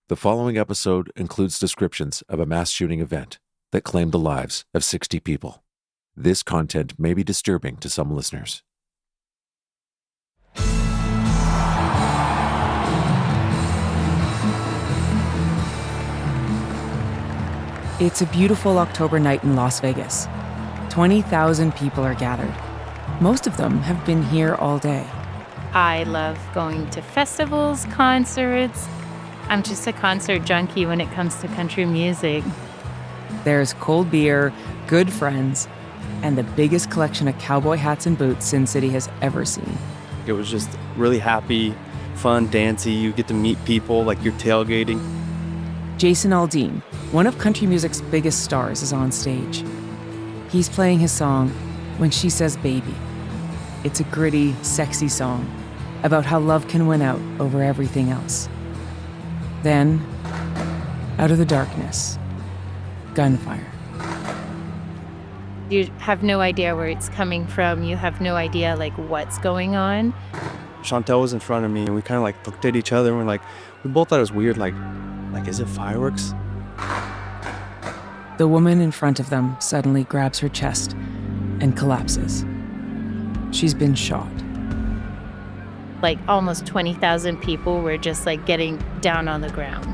The following episode includes descriptions of a mass shooting event that claimed the lives of 60 people. This content may be disturbing to some listeners. It's a beautiful October night in Las Vegas. 20,000 people are gathered. Most of them have been here all day. I love going to festivals, concerts. I'm just a concert junkie when it comes to country music. There's cold beer, good friends, and the biggest collection of cowboy hats and boots Sin City has ever seen. It was just really happy, fun, dancey. You get to meet people, like you're tailgating. Jason Aldean, one of country music's biggest stars, is on stage. He's playing his song, When She Says Baby. It's a gritty, sexy song about how love can win out over everything else. Then, out of the darkness, gunfire. You have no idea where it's coming from. You have no idea, what's going on. Chantal was in front of me, and we kind of, looked at each other, and we both thought it was weird, is it fireworks? The woman in front of them suddenly grabs her chest and collapses. She's been shot. Almost 20,000 people were just, getting down on the ground.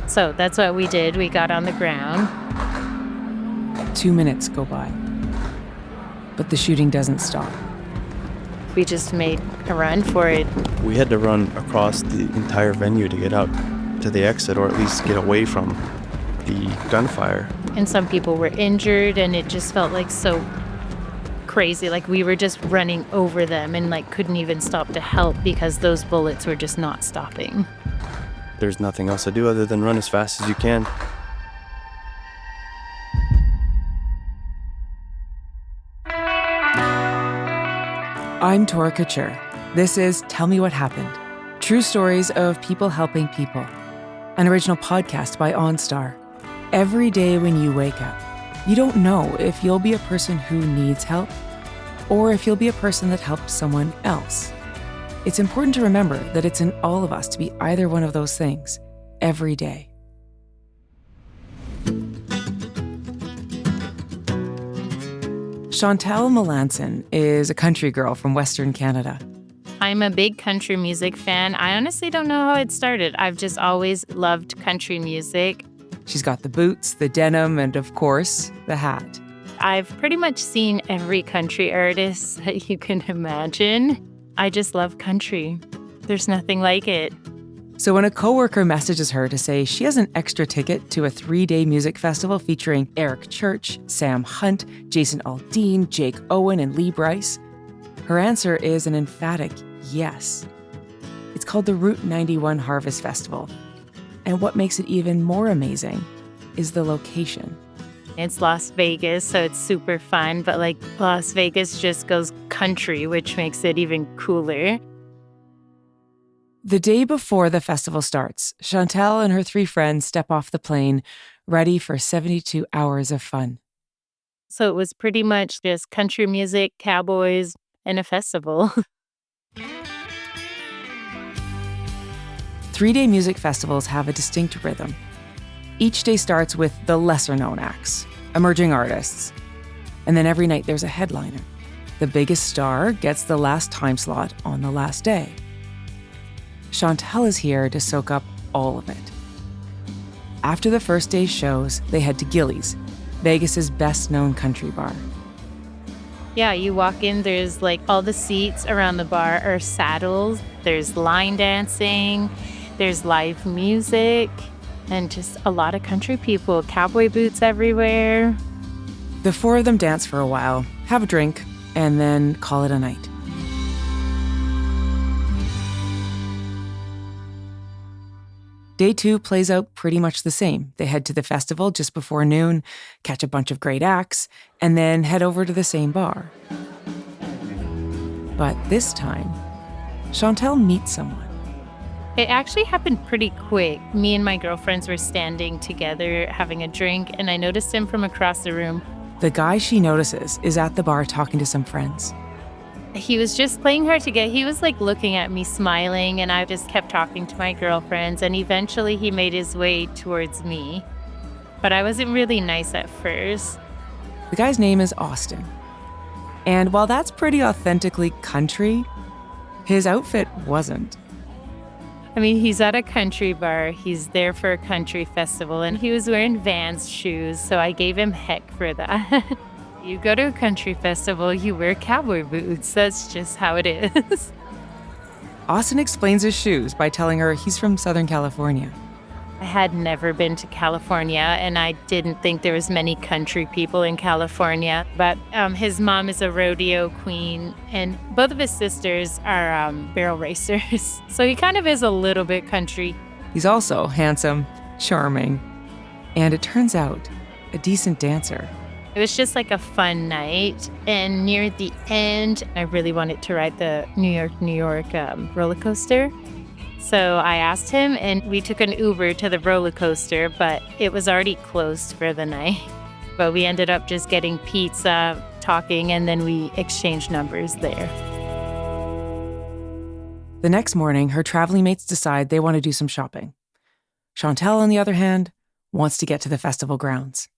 So that's what we did. We got on the ground. 2 minutes go by. But the shooting doesn't stop. We just made a run for it. We had to run across the entire venue to get out to the exit, or at least get away from the gunfire. And some people were injured, and it just felt so crazy. We were just running over them and couldn't even stop to help because those bullets were just not stopping. There's nothing else to do other than run as fast as you can. I'm Tora Couture. This is Tell Me What Happened. True stories of people helping people. An original podcast by OnStar. Every day when you wake up, you don't know if you'll be a person who needs help or if you'll be a person that helps someone else. It's important to remember that it's in all of us to be either one of those things every day. Chantal Melanson is a country girl from Western Canada. I'm a big country music fan. I honestly don't know how it started. I've just always loved country music. She's got the boots, the denim, and of course, the hat. I've pretty much seen every country artist that you can imagine. I just love country. There's nothing like it. So when a coworker messages her to say she has an extra ticket to a 3-day music festival featuring Eric Church, Sam Hunt, Jason Aldean, Jake Owen, and Lee Bryce, her answer is an emphatic yes. It's called the Route 91 Harvest Festival. And what makes it even more amazing is the location. It's Las Vegas, so it's super fun, but Las Vegas just goes country, which makes it even cooler. The day before the festival starts, Chantal and her 3 friends step off the plane, ready for 72 hours of fun. So it was pretty much just country music, cowboys, and a festival. 3-day music festivals have a distinct rhythm. Each day starts with the lesser-known acts, emerging artists. And then every night there's a headliner. The biggest star gets the last time slot on the last day. Chantal is here to soak up all of it. After the first day's shows, they head to Gilley's, Vegas's best-known country bar. Yeah, you walk in, there's all the seats around the bar are saddles. There's line dancing, there's live music, and just a lot of country people, cowboy boots everywhere. The 4 of them dance for a while, have a drink, and then call it a night. Day 2 plays out pretty much the same. They head to the festival just before noon, catch a bunch of great acts, and then head over to the same bar. But this time, Chantal meets someone. It actually happened pretty quick. Me and my girlfriends were standing together having a drink, and I noticed him from across the room. The guy she notices is at the bar talking to some friends. He was just playing hard to get. He was like looking at me smiling, and I just kept talking to my girlfriends, and eventually he made his way towards me. But I wasn't really nice at first. The guy's name is Austin. And while that's pretty authentically country, his outfit wasn't. I mean, he's at a country bar. He's there for a country festival, and he was wearing Vans shoes, so I gave him heck for that. You go to a country festival, you wear cowboy boots. That's just how it is. Austin explains his shoes by telling her he's from Southern California. I had never been to California, and I didn't think there was many country people in California. But his mom is a rodeo queen, and both of his sisters are barrel racers. So he kind of is a little bit country. He's also handsome, charming, and it turns out, a decent dancer. It was just like a fun night. And near the end, I really wanted to ride the New York roller coaster. So I asked him, and we took an Uber to the roller coaster, but it was already closed for the night. But we ended up just getting pizza, talking, and then we exchanged numbers there. The next morning, her traveling mates decide they want to do some shopping. Chantal, on the other hand, wants to get to the festival grounds.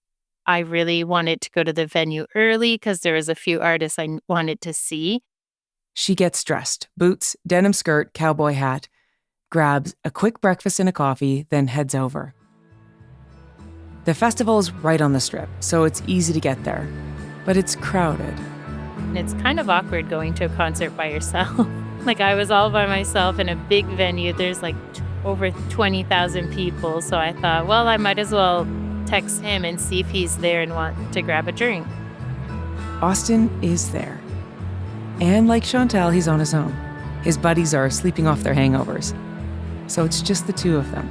I really wanted to go to the venue early because there was a few artists I wanted to see. She gets dressed, boots, denim skirt, cowboy hat, grabs a quick breakfast and a coffee, then heads over. The festival is right on the strip, so it's easy to get there, but it's crowded. And it's kind of awkward going to a concert by yourself. Like, I was all by myself in a big venue. There's like over 20,000 people, so I thought, well, I might as well text him and see if he's there and want to grab a drink. Austin is there. And like Chantal, he's on his own. His buddies are sleeping off their hangovers. So it's just the two of them.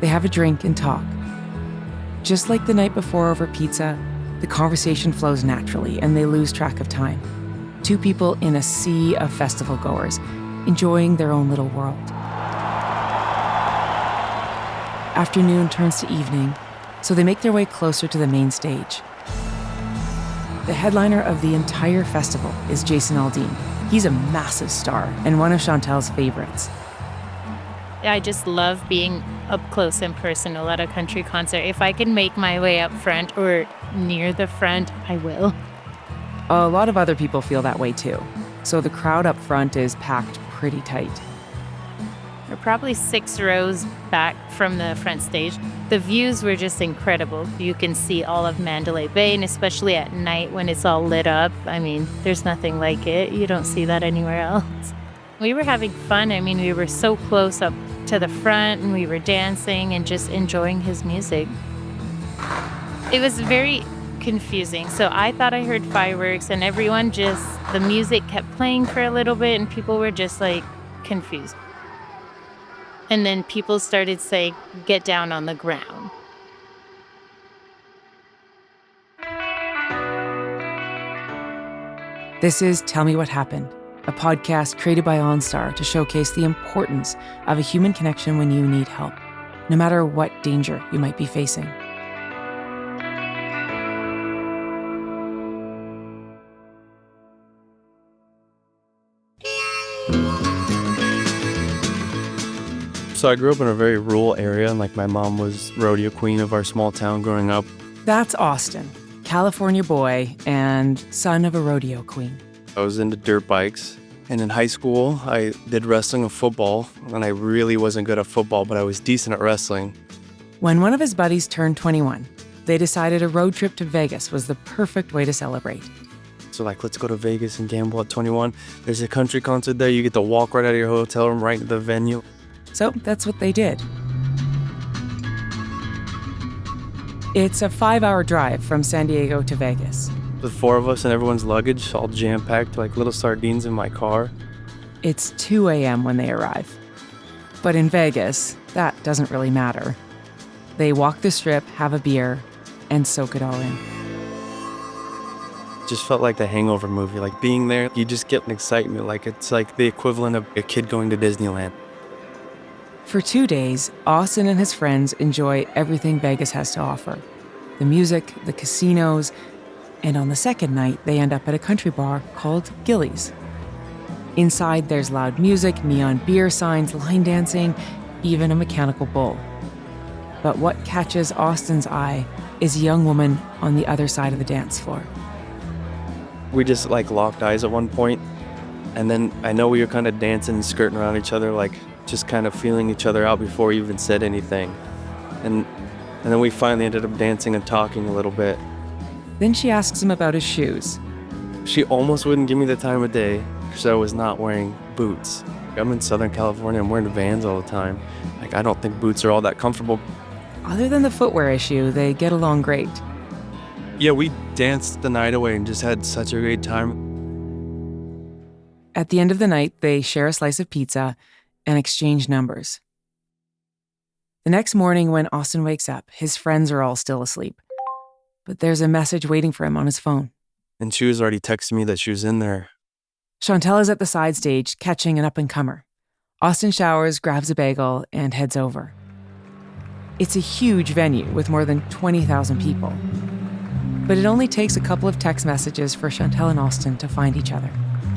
They have a drink and talk. Just like the night before over pizza, the conversation flows naturally and they lose track of time. Two people in a sea of festival goers, enjoying their own little world. Afternoon turns to evening, so they make their way closer to the main stage. The headliner of the entire festival is Jason Aldean. He's a massive star and one of Chantal's favorites. I just love being up close and personal at a country concert. If I can make my way up front or near the front, I will. A lot of other people feel that way too, so the crowd up front is packed pretty tight. We're probably 6 rows back from the front stage. The views were just incredible. You can see all of Mandalay Bay, and especially at night when it's all lit up. I mean, there's nothing like it. You don't see that anywhere else. We were having fun. I mean, we were so close up to the front, and we were dancing and just enjoying his music. It was very confusing. So I thought I heard fireworks, and everyone the music kept playing for a little bit, and people were just like confused. And then people started saying, "Get down on the ground." This is Tell Me What Happened, a podcast created by OnStar to showcase the importance of a human connection when you need help, no matter what danger you might be facing. So I grew up in a very rural area, and like my mom was rodeo queen of our small town growing up. That's Austin, California boy and son of a rodeo queen. I was into dirt bikes, and in high school I did wrestling and football, and I really wasn't good at football, but I was decent at wrestling. When one of his buddies turned 21, they decided a road trip to Vegas was the perfect way to celebrate. So like, let's go to Vegas and gamble at 21. There's a country concert there. You get to walk right out of your hotel room right to the venue. So that's what they did. It's a 5-hour drive from San Diego to Vegas. The 4 of us and everyone's luggage all jam-packed like little sardines in my car. It's 2 a.m. when they arrive. But in Vegas, that doesn't really matter. They walk the strip, have a beer, and soak it all in. It just felt like the Hangover movie. Like being there, you just get an excitement. Like it's like the equivalent of a kid going to Disneyland. For 2 days, Austin and his friends enjoy everything Vegas has to offer. The music, the casinos, And on the second night, they end up at a country bar called Gillies. Inside, there's loud music, neon beer signs, line dancing, even a mechanical bull. But what catches Austin's eye is a young woman on the other side of the dance floor. We just locked eyes at one point, and then I know we were kind of dancing and skirting around each other, just kind of feeling each other out before we even said anything. And then we finally ended up dancing and talking a little bit. Then she asks him about his shoes. She almost wouldn't give me the time of day because I was not wearing boots. I'm in Southern California, I'm wearing Vans all the time. I don't think boots are all that comfortable. Other than the footwear issue, they get along great. Yeah, we danced the night away and just had such a great time. At the end of the night, they share a slice of pizza and exchange numbers. The next morning, when Austin wakes up, his friends are all still asleep. But there's a message waiting for him on his phone. And she was already texting me that she was in there. Chantal is at the side stage, catching an up-and-comer. Austin showers, grabs a bagel, and heads over. It's a huge venue with more than 20,000 people. But it only takes a couple of text messages for Chantal and Austin to find each other.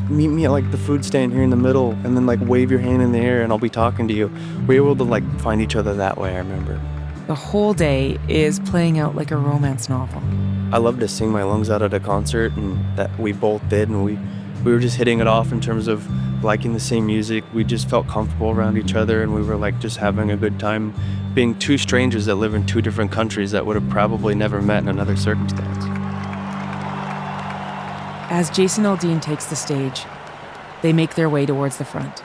Meet me at the food stand here in the middle, and then wave your hand in the air and I'll be talking to you. We were able to find each other that way, I remember. The whole day is playing out like a romance novel. I love to sing my lungs out at a concert, and that we both did, and we were just hitting it off in terms of liking the same music. We just felt comfortable around each other, and we were just having a good time being two strangers that live in two different countries that would have probably never met in another circumstance. As Jason Aldean takes the stage, they make their way towards the front.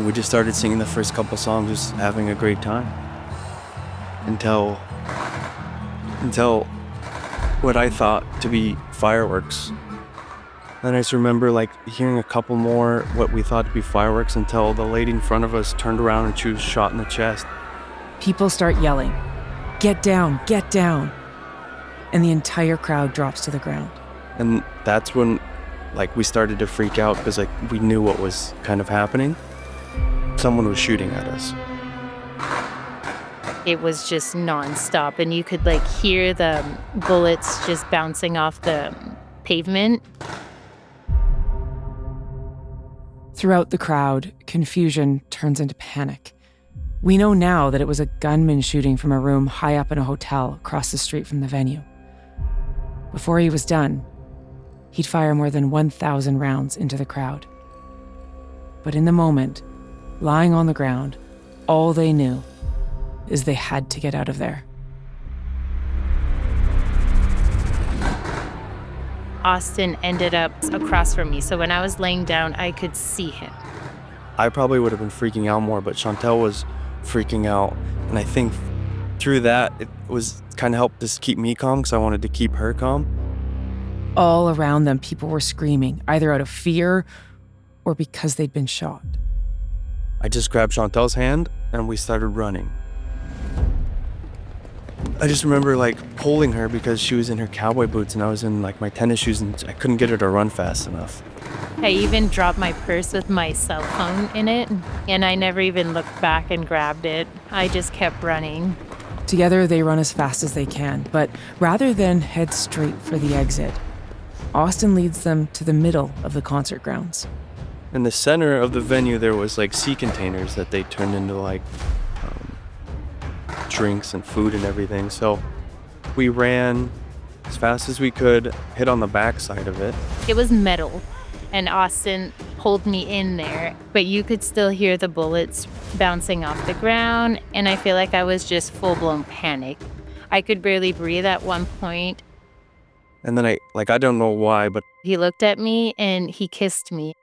We just started singing the first couple songs, just having a great time. Until what I thought to be fireworks. And I just remember hearing a couple more what we thought to be fireworks until the lady in front of us turned around and she was shot in the chest. People start yelling, "Get down, get down." And the entire crowd drops to the ground. And that's when we started to freak out because we knew what was kind of happening. Someone was shooting at us. It was just nonstop, and you could hear the bullets just bouncing off the pavement. Throughout the crowd, confusion turns into panic. We know now that it was a gunman shooting from a room high up in a hotel across the street from the venue. Before he was done, he'd fire more than 1,000 rounds into the crowd. But in the moment, lying on the ground, all they knew is they had to get out of there. Austin ended up across from me, so when I was laying down, I could see him. I probably would have been freaking out more, but Chantal was freaking out. And I think through that, it was kind of helped just keep me calm because I wanted to keep her calm. All around them, people were screaming, either out of fear or because they'd been shot. I just grabbed Chantal's hand and we started running. I just remember holding her because she was in her cowboy boots and I was in my tennis shoes and I couldn't get her to run fast enough. I even dropped my purse with my cell phone in it, and I never even looked back and grabbed it. I just kept running. Together, they run as fast as they can, but rather than head straight for the exit, Austin leads them to the middle of the concert grounds. In the center of the venue, there was sea containers that they turned into drinks and food and everything. So we ran as fast as we could, hit on the back side of it. It was metal, and Austin pulled me in there, but you could still hear the bullets bouncing off the ground, and I feel like I was just full-blown panic. I could barely breathe at one point. And then I don't know why, but He looked at me and he kissed me.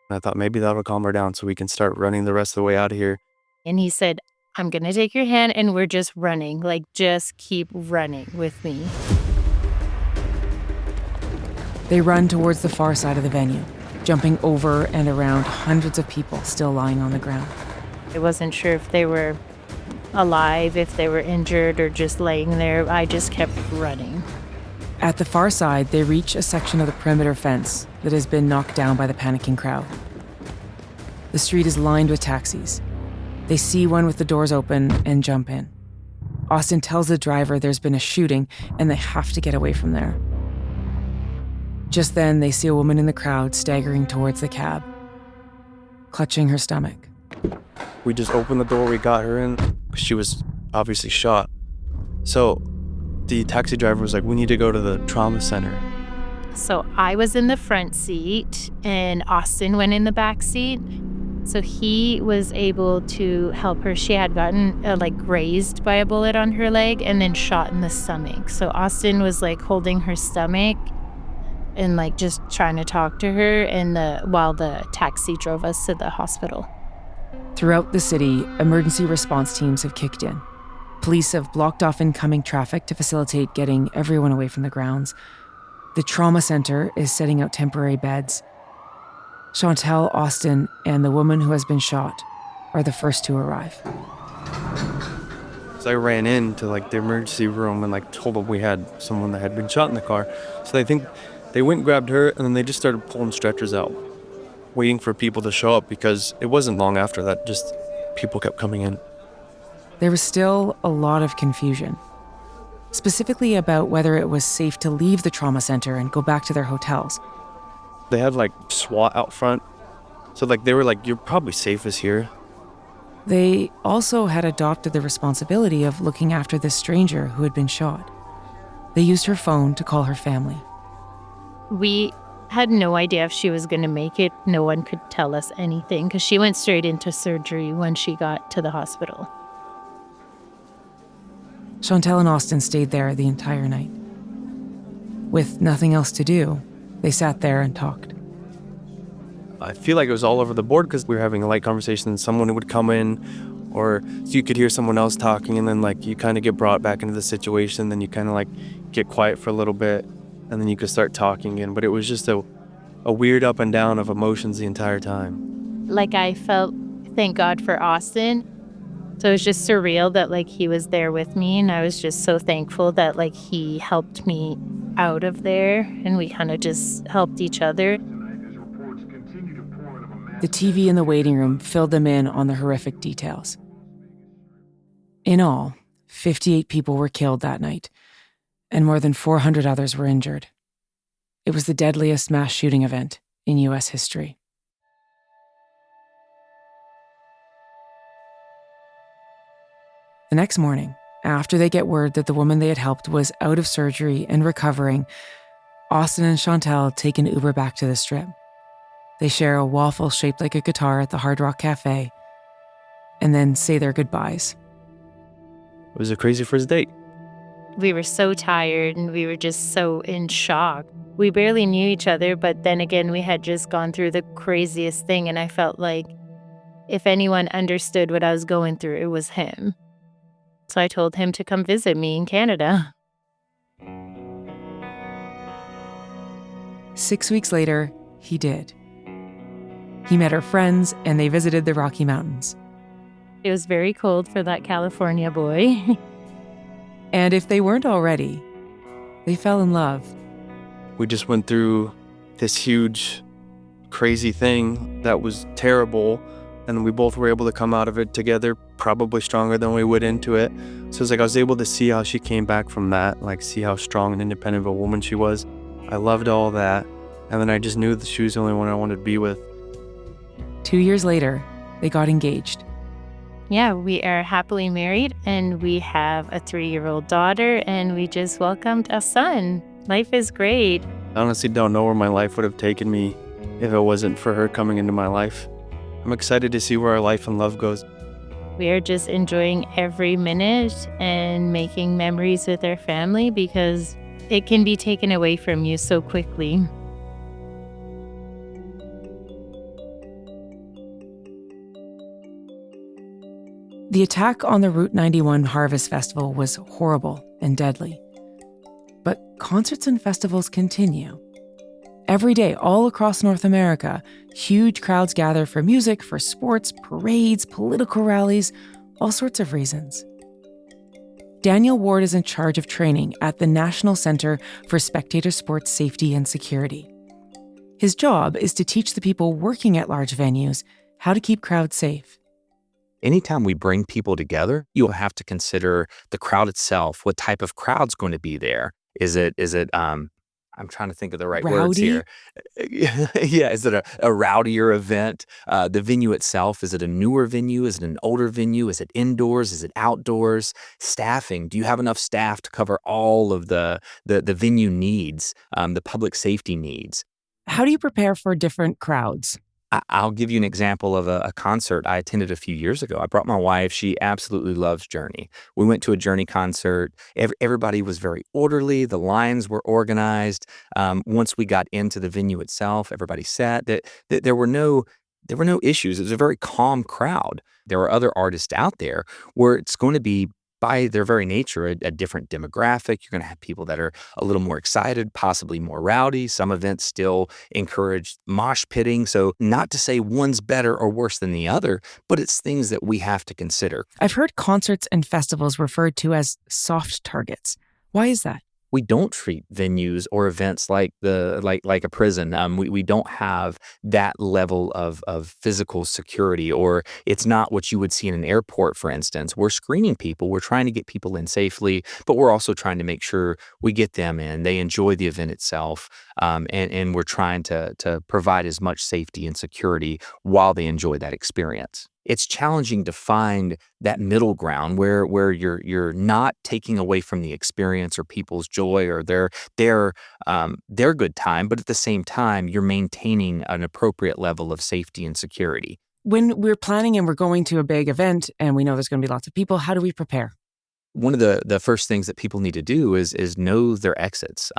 I thought maybe that'll calm her down so we can start running the rest of the way out of here. And he said, "I'm going to take your hand and we're just running. Just keep running with me." They run towards the far side of the venue, jumping over and around hundreds of people still lying on the ground. I wasn't sure if they were alive, if they were injured, or just laying there. I just kept running. At the far side, they reach a section of the perimeter fence that has been knocked down by the panicking crowd. The street is lined with taxis. They see one with the doors open and jump in. Austin tells the driver there's been a shooting and they have to get away from there. Just then, they see a woman in the crowd staggering towards the cab, clutching her stomach. We just opened the door, we got her in. She was obviously shot. So the taxi driver was like, we need to go to the trauma center. So I was in the front seat and Austin went in the back seat. So he was able to help her. She had gotten grazed by a bullet on her leg and then shot in the stomach. So Austin was like holding her stomach and like just trying to talk to her while the taxi drove us to the hospital. Throughout the city, emergency response teams have kicked in. Police have blocked off incoming traffic to facilitate getting everyone away from the grounds. The trauma center is setting out temporary beds. Chantal, Austin, and the woman who has been shot are the first to arrive. So I ran into the emergency room and told them we had someone that had been shot in the car. So I think they went and grabbed her and then they just started pulling stretchers out, waiting for people to show up because it wasn't long after that, just people kept coming in. There was still a lot of confusion, specifically about whether it was safe to leave the trauma center and go back to their hotels. They had SWAT out front. So they were you're probably safest here. They also had adopted the responsibility of looking after this stranger who had been shot. They used her phone to call her family. We had no idea if she was going to make it. No one could tell us anything because she went straight into surgery when she got to the hospital. Chantal and Austin stayed there the entire night. With nothing else to do, they sat there and talked. I feel like it was all over the board because we were having a light conversation and someone would come in or so you could hear someone else talking and then you kind of get brought back into the situation. Then you kind of get quiet for a little bit and then you could start talking again. But it was just a weird up and down of emotions the entire time. I felt, thank God for Austin. So it was just surreal that he was there with me, and I was just so thankful that he helped me out of there and we kind of just helped each other. The TV in the waiting room filled them in on the horrific details. In all, 58 people were killed that night, and more than 400 others were injured. It was the deadliest mass shooting event in U.S. history. The next morning, after they get word that the woman they had helped was out of surgery and recovering, Austin and Chantal take an Uber back to the Strip. They share a waffle shaped like a guitar at the Hard Rock Cafe, and then say their goodbyes. It was a crazy first date. We were so tired and we were just so in shock. We barely knew each other, but then again, we had just gone through the craziest thing, and I felt like if anyone understood what I was going through, it was him. So I told him to come visit me in Canada. 6 weeks later, he did. He met her friends and they visited the Rocky Mountains. It was very cold for that California boy. And if they weren't already, they fell in love. We just went through this huge, crazy thing that was terrible. And we both were able to come out of it together, probably stronger than we went into it. So it's I was able to see how she came back from that, see how strong and independent of a woman she was. I loved all that. And then I just knew that she was the only one I wanted to be with. 2 years later, they got engaged. Yeah, we are happily married and we have a 3-year-old daughter and we just welcomed a son. Life is great. I honestly don't know where my life would have taken me if it wasn't for her coming into my life. I'm excited to see where our life and love goes. We are just enjoying every minute and making memories with our family because it can be taken away from you so quickly. The attack on the Route 91 Harvest Festival was horrible and deadly. But concerts and festivals continue. Every day, all across North America, huge crowds gather for music, for sports, parades, political rallies, all sorts of reasons. Daniel Ward is in charge of training at the National Center for Spectator Sports Safety and Security. His job is to teach the people working at large venues how to keep crowds safe. Anytime we bring people together, you'll have to consider the crowd itself. What type of crowd's going to be there? Is it I'm trying to think of the right words Rowdy? here. Yeah, is it a rowdier event? The venue itself, is it a newer venue? Is it an older venue? Is it indoors? Is it outdoors? Staffing, do you have enough staff to cover all of the venue needs, the public safety needs? How do you prepare for different crowds? I'll give you an example of a concert I attended a few years ago. I brought my wife. She absolutely loves Journey. We went to a Journey concert. Everybody was very orderly. The lines were organized. Once we got into the venue itself, everybody sat. There were no issues. It was a very calm crowd. There are other artists out there where it's going to be, by their very nature, a different demographic. You're going to have people that are a little more excited, possibly more rowdy. Some events still encourage mosh pitting. So not to say one's better or worse than the other, but it's things that we have to consider. I've heard concerts and festivals referred to as soft targets. Why is that? We don't treat venues or events like a prison. We don't have that level of physical security, or it's not what you would see in an airport, for instance. We're screening people. We're trying to get people in safely, but we're also trying to make sure we get them in. They enjoy the event itself, and we're trying to provide as much safety and security while they enjoy that experience. It's challenging to find that middle ground where you're not taking away from the experience or people's joy or their good time, but at the same time, you're maintaining an appropriate level of safety and security. When we're planning and we're going to a big event and we know there's going to be lots of people, how do we prepare? One of the first things that people need to do is know their exits.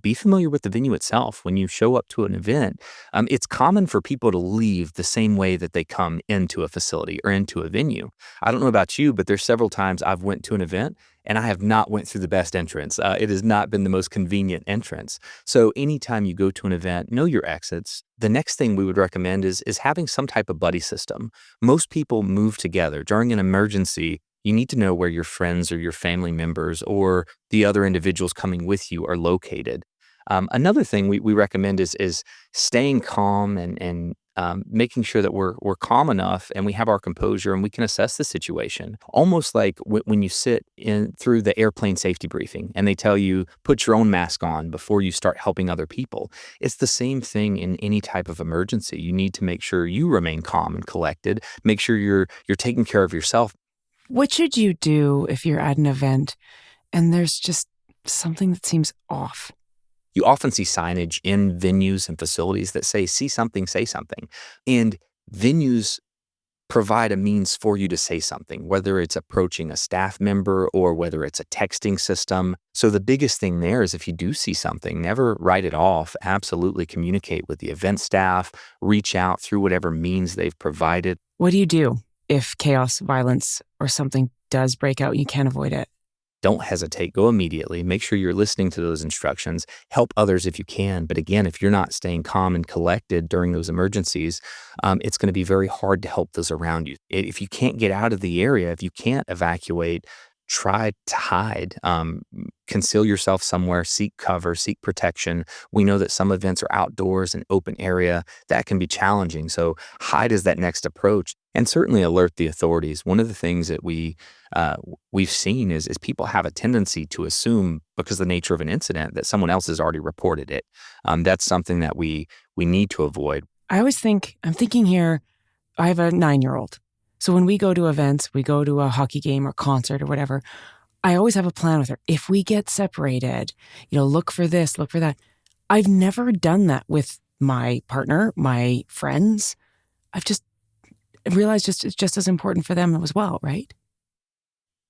Be familiar with the venue itself. When you show up to an event, it's common for people to leave the same way that they come into a facility or into a venue. I don't know about you, but there's several times I've went to an event and I have not went through the best entrance. It has not been the most convenient entrance. So anytime you go to an event, know your exits. The next thing we would recommend is having some type of buddy system. Most people move together. During an emergency, you need to know where your friends or your family members or the other individuals coming with you are located. Another thing we recommend is staying calm and making sure that we're calm enough and we have our composure and we can assess the situation. Almost like when you sit in through the airplane safety briefing and they tell you, put your own mask on before you start helping other people. It's the same thing in any type of emergency. You need to make sure you remain calm and collected. Make sure you're taking care of yourself. What should you do if you're at an event and there's just something that seems off? You often see signage in venues and facilities that say, see something, say something. And venues provide a means for you to say something, whether it's approaching a staff member or whether it's a texting system. So the biggest thing there is if you do see something, never write it off. Absolutely communicate with the event staff, reach out through whatever means they've provided. What do you do if chaos, violence, or something does break out and you can't avoid it? Don't hesitate. Go immediately. Make sure you're listening to those instructions. Help others if you can. But again, if you're not staying calm and collected during those emergencies, it's going to be very hard to help those around you. If you can't get out of the area, if you can't evacuate, try to hide. Conceal yourself somewhere, seek cover, seek protection. We know that some events are outdoors and open area. That can be challenging. So hide is that next approach, and certainly alert the authorities. One of the things that we've seen is people have a tendency to assume, because of the nature of an incident, that someone else has already reported it. That's something that we need to avoid. I'm thinking here, I have a 9-year-old. So when we go to events, we go to a hockey game or concert or whatever, I always have a plan with her. If we get separated, look for this, look for that. I've never done that with my partner, my friends. I've just realized it's just as important for them as well, right?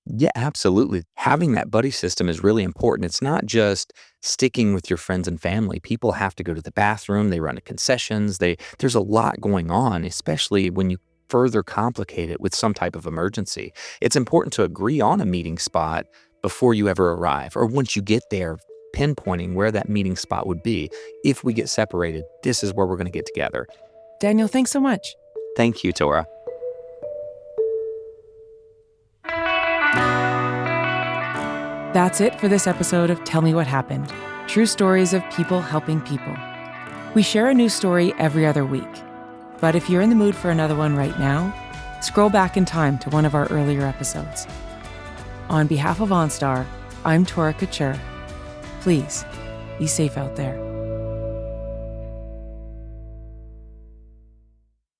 Yeah, absolutely. Having that buddy system is really important. It's not just sticking with your friends and family. People have to go to the bathroom. They run to concessions. There's a lot going on, especially when you further complicate it with some type of emergency. It's important to agree on a meeting spot before you ever arrive, or once you get there, pinpointing where that meeting spot would be. If we get separated, this is where we're going to get together. Daniel, thanks so much. Thank you, Tora. That's it for this episode of Tell Me What Happened. True stories of people helping people. We share a new story every other week. But if you're in the mood for another one right now, scroll back in time to one of our earlier episodes. On behalf of OnStar, I'm Tora Couture. Please, be safe out there.